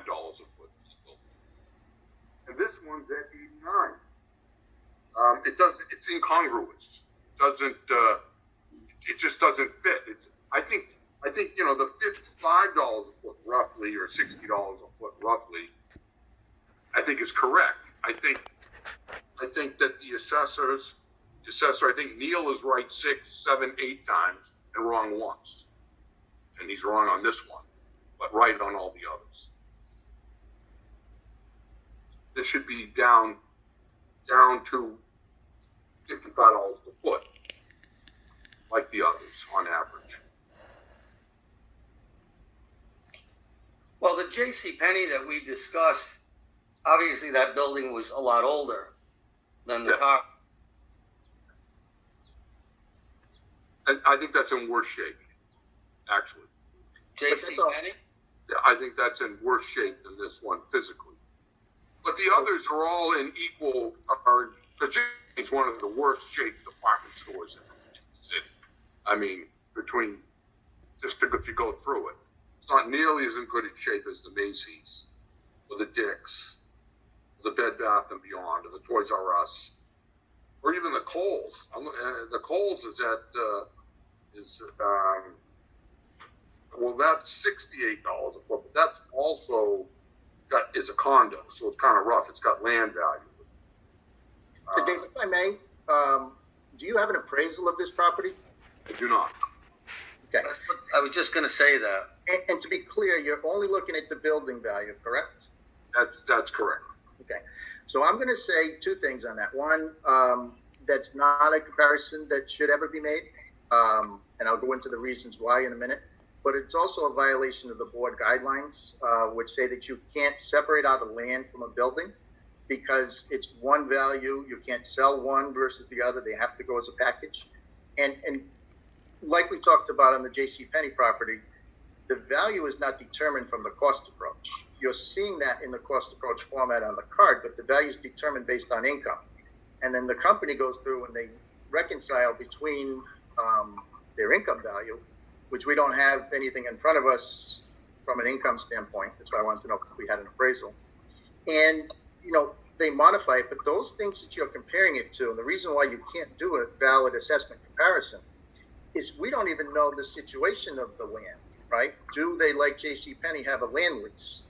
$85 a foot. And this one's at 89. It's incongruous. It just doesn't fit. I think the $55 a foot roughly, or $60 a foot roughly, I think is correct. I think that the assessor, I think Neil is right 6, 7, 8 times and wrong once. And he's wrong on this one, but right on all the others. This should be down to $55 a foot, like the others on average. Well, the JCPenney that we discussed, obviously that building was a lot older than the top. And I think that's in worse shape, actually. JCPenney? Yeah, I think that's in worse shape than this one physically. But the others are all in equal, because it's one of the worst shaped department stores in the city. I mean, if you go through it, it's not nearly as in good a shape as the Macy's, or the Dick's, or the Bed Bath and Beyond, or the Toys R Us, or even the Kohl's. The Kohl's is that's $68 a foot, but that's also is a condo, so it's kind of rough. It's got land value. Dave, if I may, do you have an appraisal of this property? I do not. Okay. I was just going to say that. And to be clear, you're only looking at the building value, correct? That's correct. Okay. So I'm going to say two things on that. One, that's not a comparison that should ever be made, and I'll go into the reasons why in a minute. But it's also a violation of the board guidelines, which say that you can't separate out a land from a building because it's one value. You can't sell one versus the other. They have to go as a package. And like we talked about on the JCPenney property, the value is not determined from the cost approach. You're seeing that in the cost approach format on the card, but the value is determined based on income. And then the company goes through and they reconcile between their income value, which we don't have anything in front of us from an income standpoint. That's why I wanted to know if we had an appraisal. And, they modify it, but those things that you're comparing it to, and the reason why you can't do a valid assessment comparison is we don't even know the situation of the land, right? Do they, like JCPenney, have a land lease?